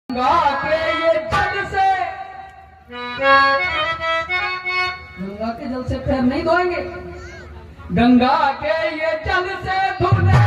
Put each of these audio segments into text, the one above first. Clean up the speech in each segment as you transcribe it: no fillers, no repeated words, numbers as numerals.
गंगा के ये जल से, गंगा के जल से पैर नहीं धोएंगे। गंगा के ये जल से धुलने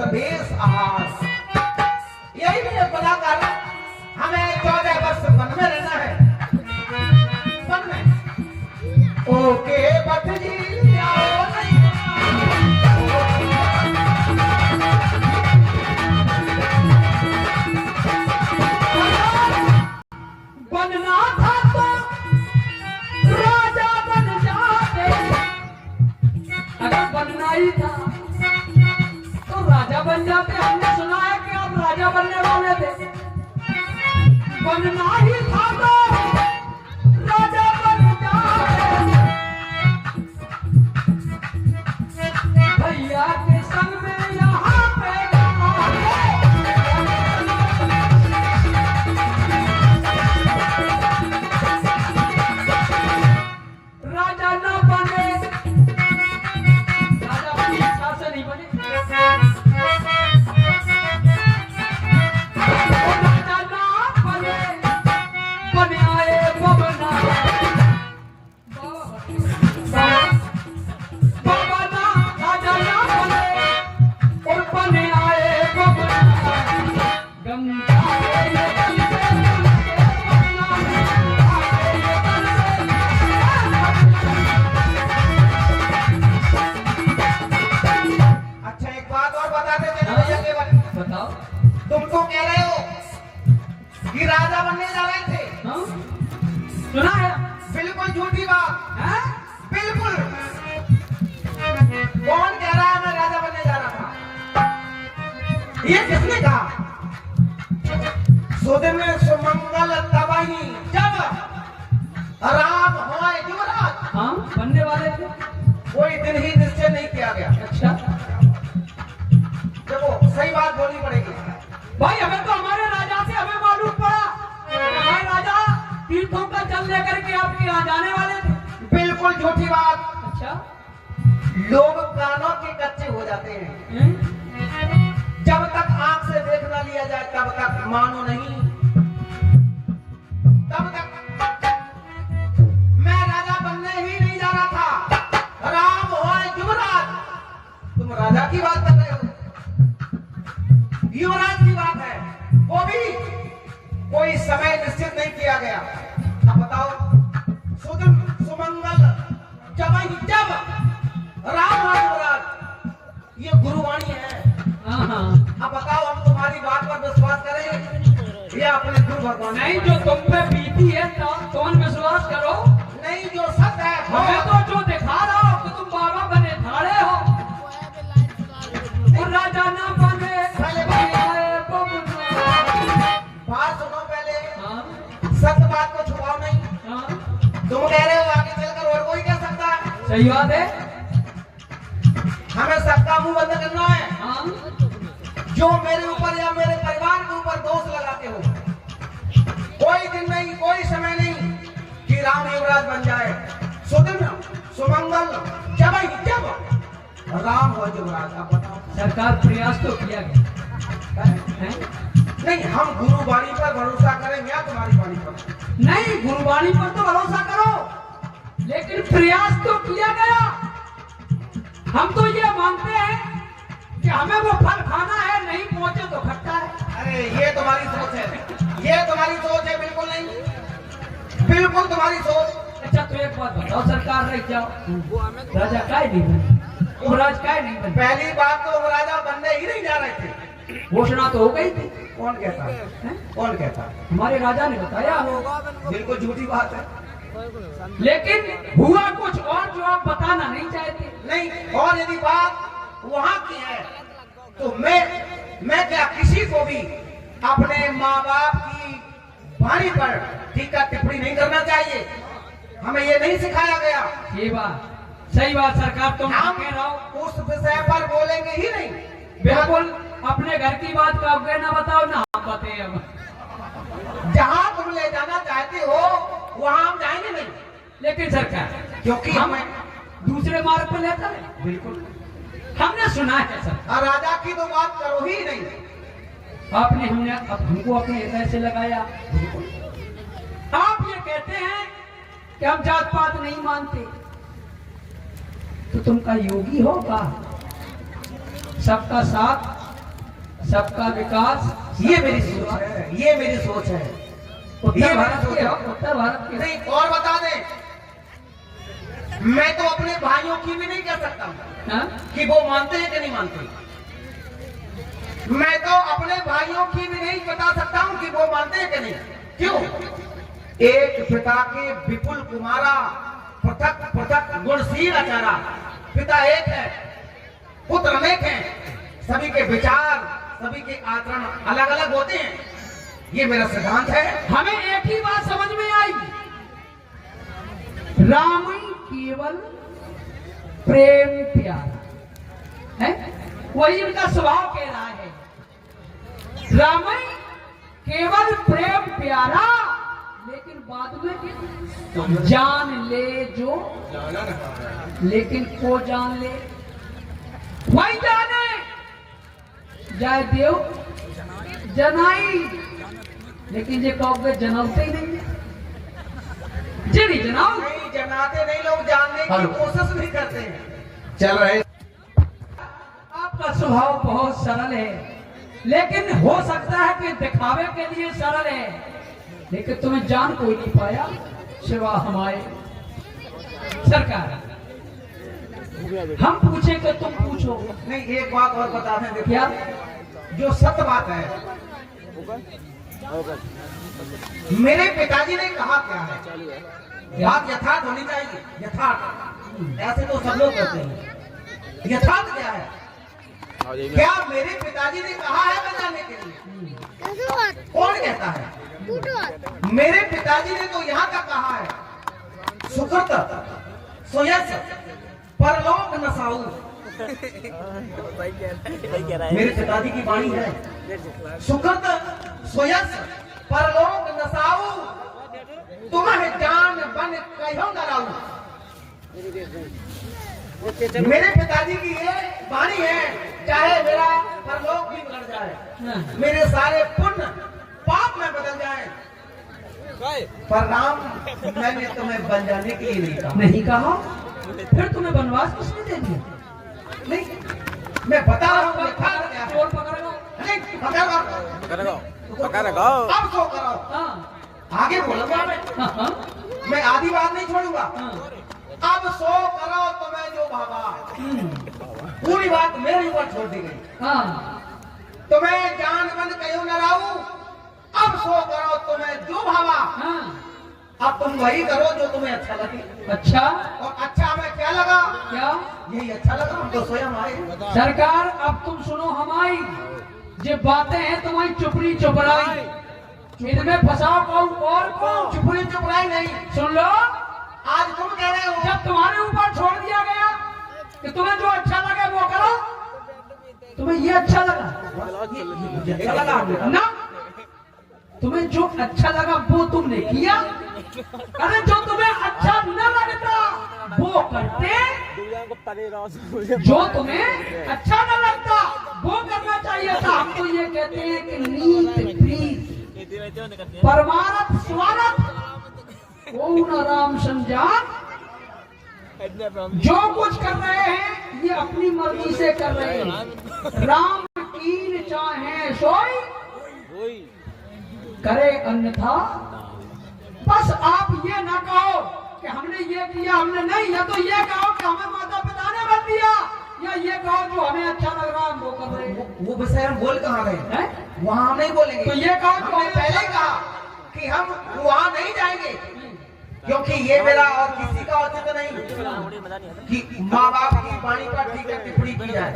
देश आहार, यही नहीं पता कर। हमें 14 वर्ष वन में रहना है, वन में। ओके बट जी आओ नहीं बनना था तो राजा बन जाते, अगर बनना ही था राजा बन जाते। हमने सुना है कि आप राजा बनने वाले थे। बनना ही था तो राजा बन जाते। भैया के संग में यहाँ पे राजा न बने, राजा अपनी इच्छा से नहीं बने। बताओ। तुम तो कह रहे हो कि राजा बनने जा रहे थे। हाँ? सुना है? बिल्कुल झूठी बात। हैं? बिल्कुल। कौन कह रहा है मैं राजा बनने जा रहा था? ये किसने कहा? सुदिन सुमंगल तबही जब राम होए युवराज। हाँ, बनने वाले थे। कोई दिन ही निश्चय नहीं किया गया। अच्छा देखो सही बात बोलनी पड़ेगी भाई, हमें तो हमारे राजा से हमें मालूम पड़ा कि हमारे राजा तीर्थों का जल लेकर के आपके यहाँ जाने वाले थे। बिल्कुल झूठी बात। अच्छा, लोग कानों के कच्चे हो जाते हैं। हैं? जब तक आंख से देख ना लिया जाए तब तक मानो नहीं। तब तक मैं राजा बनने ही नहीं जा रहा था। राम होए युवराज। तुम राजा की बात कर रहे हो, युवराज की बात है, वो भी कोई समय निश्चित नहीं किया गया। अब बताओ, सुदिन सुमंगल जब राम होए युवराज, ये गुरुवाणी है। हाँ हाँ। अब बताओ, हम तुम्हारी बात पर विश्वास करें या अपने गुरु भगवान? नहीं, जो तुम पे बीती है तो कौन विश्वास करो। नहीं, जो सत्य है वो। हमें तो जो दिखा रहा हो कि तुम बाबा बने ठाड़े हो और राजा ना बने पहले बात सुनो पहले। हाँ सत्य बात को छुपाओ नहीं। हाँ, तुम कह रहे हो आगे चलकर और कोई कह सकता है। सही बात है। हमें सबका मुंह बंद करना है। हाँ, जो मेरे ऊपर या मेरे परिवार के ऊपर दोष लगाते हो, कोई दिन नहीं, कोई समय नहीं कि राम युवराज बन जाए। सुदिन सुमंगल जब राम हो युवराज। अब बताओ। सरकार प्रयास तो किया गया है? नहीं, हम गुरु वाणी पर भरोसा करें या तुम्हारी वाणी पर? नहीं, गुरुवाणी पर तो भरोसा करो, लेकिन प्रयास तो किया गया। हम तो ये मानते हैं कि हमें वो फल खाना है, नहीं पहुंचे तो खट्टा है। अरे ये तुम्हारी सोच है, ये तुम्हारी सोच है। बिल्कुल नहीं, बिल्कुल तुम्हारी सोच। अच्छा, तो एक बात बताओ, सरकार रह जाओ, राजा काहे नहीं बने, युवराज काहे नहीं बने? पहली बात तो वो राजा बनने ही नहीं जा रहे थे। घोषणा तो हो गई थी। कौन कहता है? हैं? कौन कहता? हमारे राजा ने बताया, बिल्कुल झूठी बात है। लेकिन हुआ कुछ और जो आप बताना नहीं चाहते। नहीं, और यदि बात वहां की है तो मैं क्या किसी को भी अपने माँ बाप की वाणी पर टीका टिप्पणी नहीं करना चाहिए। हमें ये नहीं सिखाया गया। ये बात सही बात, सरकार तुम हम कह रहा हो। उस विषय पर बोलेंगे ही नहीं। बिल्कुल, अपने घर की बात का अवगह ना बताओ ना हम बताए। अब जहां तुम ले जाना चाहते हो वहां हम जाएंगे नहीं। लेकिन सरकार, क्योंकि हम हमें दूसरे मार्ग पर लेकर है। बिल्कुल, हमने सुना है सर, और राजा की तो बात करो ही नहीं। आपने हमको अपने हृदय से लगाया। आप ये कहते हैं कि हम जात पात नहीं मानते, तो तुम का योगी होगा, सबका साथ, सबका विकास। ये मेरी सोच है, ये मेरी सोच है। उत्तर भारत के हो, उत्तर भारत के। नहीं, और बता दें, मैं तो अपने भाइयों की भी नहीं कह सकता हूं हाँ? कि वो मानते हैं कि नहीं मानते। मैं तो अपने भाइयों की भी नहीं बता सकता हूं कि वो मानते हैं कि नहीं। क्यों? एक पिता के विपुल कुमारा, पृथक पृथक गुणशील आचारा। पिता एक है, पुत्र अनेक हैं, सभी के विचार, सभी के आचरण अलग अलग होते हैं। ये मेरा सिद्धांत है। हमें एक ही बात समझ में आई, राम ही केवल प्रेम प्यार है, वही इनका स्वभाव कह रहा है। राम ही केवल प्रेम प्यारा, लेकिन बाद में जान ले जो, लेकिन को जान ले वही जाने, जाए देव जनाई, लेकिन ये कहोगे जनाते ही नहीं है। जी नहीं जनाओ, नहीं जनाते नहीं, लोग जानने की कोशिश नहीं करते हैं। चल रहे। आपका स्वभाव बहुत सरल है, लेकिन हो सकता है कि दिखावे के लिए सरल है, लेकिन तुम्हें जान कोई नहीं पाया सिवा हमारे। सरकार, हम पूछे तो तुम पूछो। नहीं, एक बात और बता दें। देखो, क्या? जो सत्य बात है, मेरे पिताजी ने कहा क्या है, बात यथार्थ होनी चाहिए। यथार्थ ऐसे तो सब लोग कहते हैं, यथार्थ क्या है? क्या मेरे पिताजी ने कहा है बजाने के लिए? कौन कहता है? मेरे पिताजी ने तो यहाँ तक कहा है, सुकृत सोयस परलोक नसाऊ। मेरे पिताजी की वाणी है, सुकृत सोयस परलोक नसाऊ, तुम्हें जान बन कहो डराऊ। मेरे पिताजी की ये वाणी है, चाहे मेरा परलोक भी बदल जाए, मेरे सारे पुण्य पाप में बदल जाए, पर राम मैंने तुम्हें बन जाने के लिए नहीं कहा। फिर तुम्हें वनवास किसने दे दिया? नहीं, मैं बता रहा हूँ चोर पकड़ो। नहीं, पकड़ो। अब सो करो। हाँ आगे बोलूंगा हाँ मैं आधी बात नहीं छोड़ूंगा। हाँ। अब सो करो तुम्हें जो भावा, पूरी बात मेरे ऊपर छोड़ दी गई। हाँ तुम्हें जान बंद कहो न राऊ, अब सो करो तुम्हें जो भावा। हाँ। अब तुम वही करो जो तुम्हें अच्छा लगे। अच्छा, और अच्छा हमें क्या लगा? क्या? यही अच्छा लगा, हम तो स्वयं आए। सरकार अब तुम सुनो हमारी, ये बातें हैं तुम्हारी चुपड़ी चुपड़ाई, इनमें फंसाओ कौन और कौन? चुपड़ी चुपड़ाई नहीं, सुन लो, आज तुम कह रहे हो जब तुम्हारे ऊपर छोड़ दिया गया कि तुम्हें जो अच्छा लगे वो करो, तुम्हें ये अच्छा लगा? अच्छा लगा ना, तुम्हें जो अच्छा लगा वो तुमने किया। अरे जो तुम्हें अच्छा न लगता वो करते, जो तुम्हें अच्छा न लगता वो करना चाहिए था। हम तो ये कहते हैं कि नीत प्रीत परमारथ स्वार्थ ओ न राम संजान। जो कुछ कर रहे हैं ये अपनी मर्जी से कर रहे हैं। राम कीन चाहे सोई करे अन्यथा। बस आप ये ना कहो कि हमने ये किया, हमने नहीं, या तो ये कहो कि हमें माता पिता ने बन दिया, या ये कहो जो हमें अच्छा लग रहा है हम वो कर रहे हैं। वो विषय हम बोल कहाँ रहे हैं? वहाँ हम नहीं बोलेंगे। तो ये कहो जो हमने पहले ही कहा कि हम वहाँ नहीं जाएंगे, क्योंकि ये मेरा और किसी का औचित्य नहीं कि माँ बाप की वाणी पर ठीक है टिप्पणी की जाए।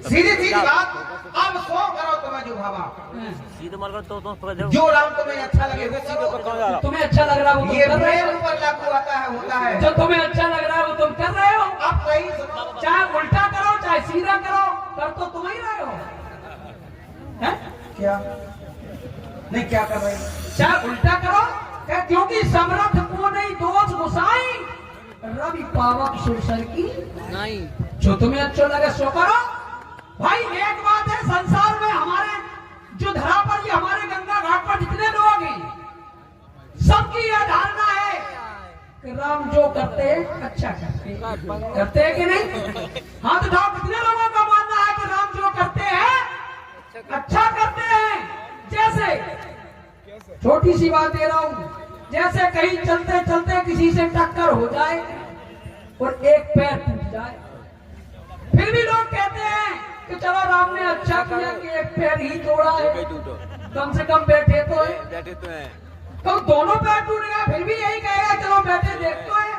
सीधी सीधी बात, अब सो करो तुम्हें जो भावा, जो राम तुम्हें अच्छा लगे वो करो। तुम्हें अच्छा लग रहा है वो ये तुम कर रहे मेरे हो, ऊपर लागू होता है। जो तुम्हें अच्छा लग रहा है वो तुम कर रहे हो। अब सही सुनो, चाहे उल्टा करो चाहे सीधा करो, कर तो तुम ही रहे हो। हैं? क्या नहीं क्या कर रहे? चाहे उल्टा करो, क्योंकि समर्थ को नहीं दोष गुसाई, रवि पावक सुरसर की नहीं। जो तुम्हें अच्छा लगे सो करो। भाई एक बात है, संसार में हमारे जो धरा पर, ये हमारे गंगा घाट पर जितने लोग हैं, सबकी यह धारणा है कि राम जो करते हैं अच्छा करते हैं कि नहीं? हाथ उठाओ, कितने लोगों का मानना है कि राम जो करते हैं अच्छा करते हैं? जैसे छोटी सी बात दे रहा हूं, जैसे कहीं चलते चलते किसी से टक्कर हो जाए और एक पैर टूट जाए, फिर भी लोग कहते हैं कि चलो राम ने अच्छा किया कि एक पैर ही तोड़ा है, कम से कम बैठे तो है। तो दोनों पैर टूट गए फिर भी यही कहेगा चलो बैठे देख तो है,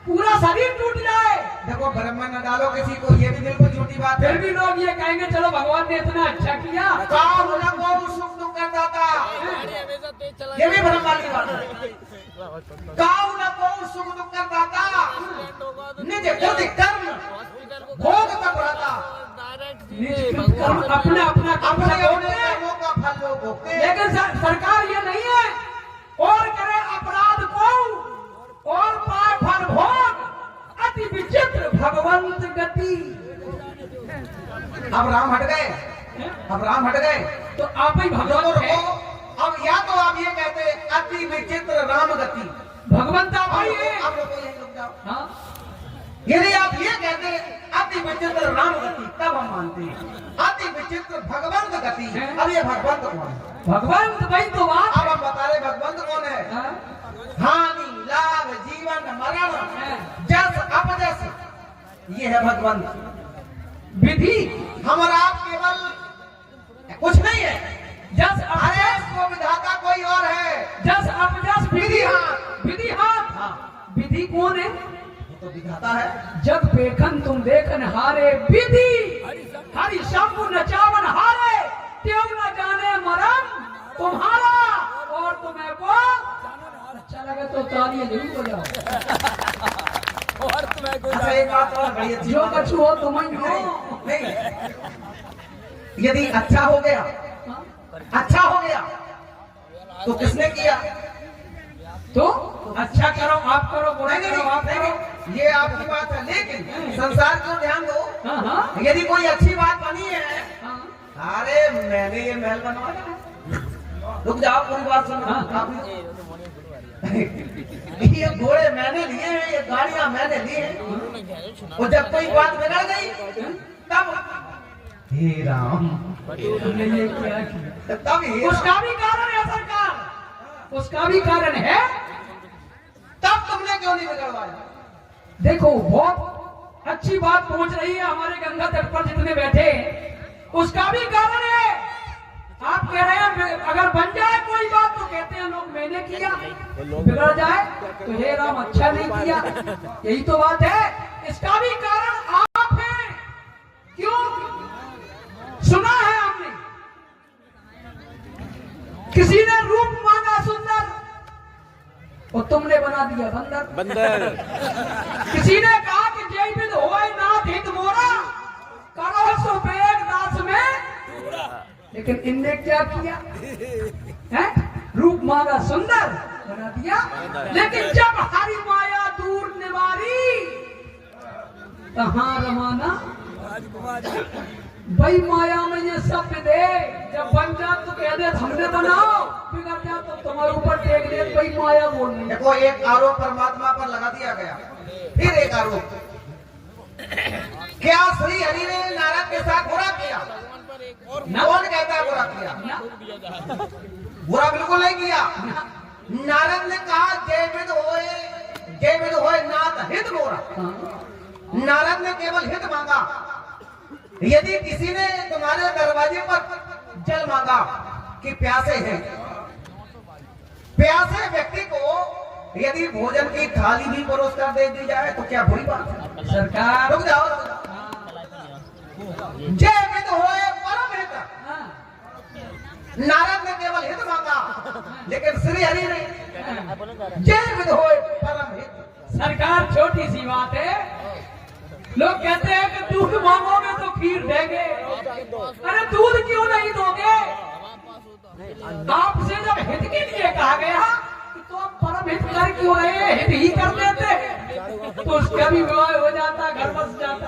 पूरा शरीर टूट जाए। देखो भ्रम में न डालो किसी को, ये भी बिल्कुल छोटी बात है। फिर भी लोग ये कहेंगे चलो भगवान ने इतना अच्छा किया। वो सुख दुख करता था, ये भी भ्रम वाली बात है। काऊ न को सुख दुख करता था, निज कृत कर्म भोग तक रहता। अपना अपना अपने कर्मों का फल लोग भोगते हैं। लेकिन सरकार ये नहीं है, और करे अपराध को और पाए फल भोग, अति विचित्र भगवंत गति। अब राम हट गए, अब राम हट गए तो आप ही भगवंत है। अब या तो आप ये कहते अति विचित्र राम गति, भगवंत आप ही है। आप लोग को यही रुक जाओ। हाँ? यदि आप ये कहते अति विचित्र राम गति, तब हम मानते हैं। अति विचित्र भगवंत गति, अब ये भगवंत कौन है? भगवंत भाई तो बात अब हम बता रहे भगवंत कौन है? हाँ? हानि लाभ जीवन मरण जस अपजस, ये है भगवंत। विधि हमारा आप केवल दिखाता है। जब पेखन तुम देखन हारे विधि हरि शंभु नचावन हारे त्यों न जाने मरम तुम्हारा और तुम्हें को अच्छा लगे तो तालियां जरूर बजाओ। अच्छा एक बात और बड़ी अच्छी जो बात है। कछु हो तुम ही हो। नहीं, यदि अच्छा हो गया, अच्छा हो गया तो किसने किया? तो अच्छा करो आप करो बुरा नहीं, करो आप करो। नहीं, ये आपकी बात है, लेकिन संसार को ध्यान दो। हाँ हाँ यदि कोई अच्छी बात बनी है, हाँ अरे मैंने ये महल बनवाया है। रुक जाओ, पूरी बात सुनो। हाँ। ये घोड़े मैंने लिए हैं, ये गाड़ियां मैंने ली हैं, और जब कोई बात बिगड़ गई तब हे राम, तुमने ये क्या किया? तब हे उसका भी कारण है सरकार, उसका भी कारण है। तब तुमने क्यों नहीं बिगड़वाया? देखो बहुत अच्छी बात पहुंच रही है हमारे गंगा तट पर जितने बैठे हैं, उसका भी कारण है। आप कह रहे हैं अगर बन जाए कोई बात तो कहते हैं लोग मैंने किया, बिगड़ जाए तो हे राम अच्छा नहीं किया, यही तो बात है। इसका भी कारण आप हैं। क्यों? सुना है आपने किसी ने रूप मांगा सुंदर और तुमने बना दिया बंदर। किसी ने कहा कि जय विद होए नाथ हित मोरा करो सो बेग दास में, लेकिन इनने क्या किया है? रूप मांगा सुंदर बना दिया, लेकिन जब हरि माया दूर निवारी कहां रमाना वही माया में ये सब दे। जब बन जा तो कह दे हमने बनाओ, बिगड़ जा तो तुम्हारे ऊपर टेक दे, वही माया बोल रही है। देखो एक आरोप परमात्मा पर लगा दिया गया, फिर एक आरोप। क्या श्री हरि ने नारद के साथ बुरा किया? कौन कहता है बुरा किया? बुरा बिल्कुल नहीं किया। नारद ने कहा जय विद होए नाथ हित मोरा। नारद ने केवल हित मांगा। यदि किसी ने तुम्हारे दरवाजे पर जल मांगा कि प्यासे हैं, प्यासे व्यक्ति को यदि भोजन की थाली भी परोस कर दे दी जाए तो क्या बुरी बात है? सरकार रुक जाओ। जय विद होए परम हित। नारद ने केवल हित मांगा, लेकिन श्री हरि ने जय विद होए परम हित। सरकार छोटी सी बात है। लोग कहते हैं कि दूध मांगोगे तो खीर देंगे, अरे दूध क्यों नहीं दोगे? आपसे जब हित के लिए कहा गया तो आप परम हित कर क्यों रहे? हित ही कर देते तो उसका भी विवाह हो जाता, घर बस जाता।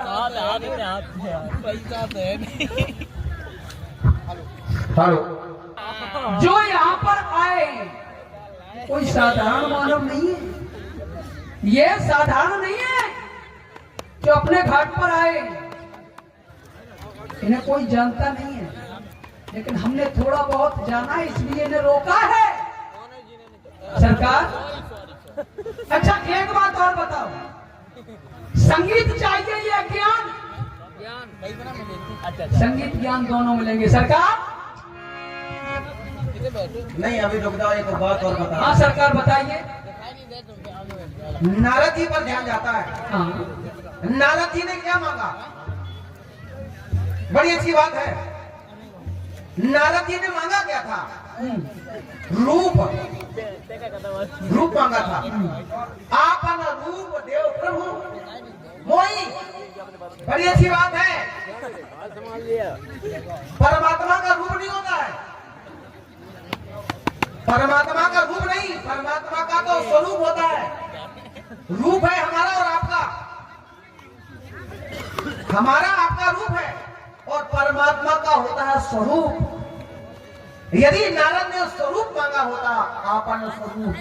जो यहाँ पर आए कोई साधारण मानव नहीं है, ये साधारण नहीं है जो अपने घाट पर आए। इन्हें कोई जानता नहीं है, लेकिन हमने थोड़ा बहुत जाना है इसलिए इन्हें रोका है सरकार। अच्छा एक बात और बताओ, संगीत चाहिए या ज्ञान? संगीत ज्ञान दोनों मिलेंगे सरकार। नहीं, अभी रुक जाओ, एक बात और बता। हाँ सरकार बताइए। नारद जी पर ध्यान जाता है। हाँ नारद जी ने क्या मांगा? बड़ी अच्छी बात है। नारद जी ने मांगा क्या था? रूप मांगा था। आपन रूप देव प्रभु मोई। बड़ी अच्छी बात है। परमात्मा का रूप नहीं होता है, परमात्मा का रूप नहीं, परमात्मा का तो स्वरूप होता है। रूप है हमारा और आपका, हमारा आपका रूप है और परमात्मा का होता है स्वरूप। यदि नारद ने स्वरूप मांगा होता, आपन स्वरूप,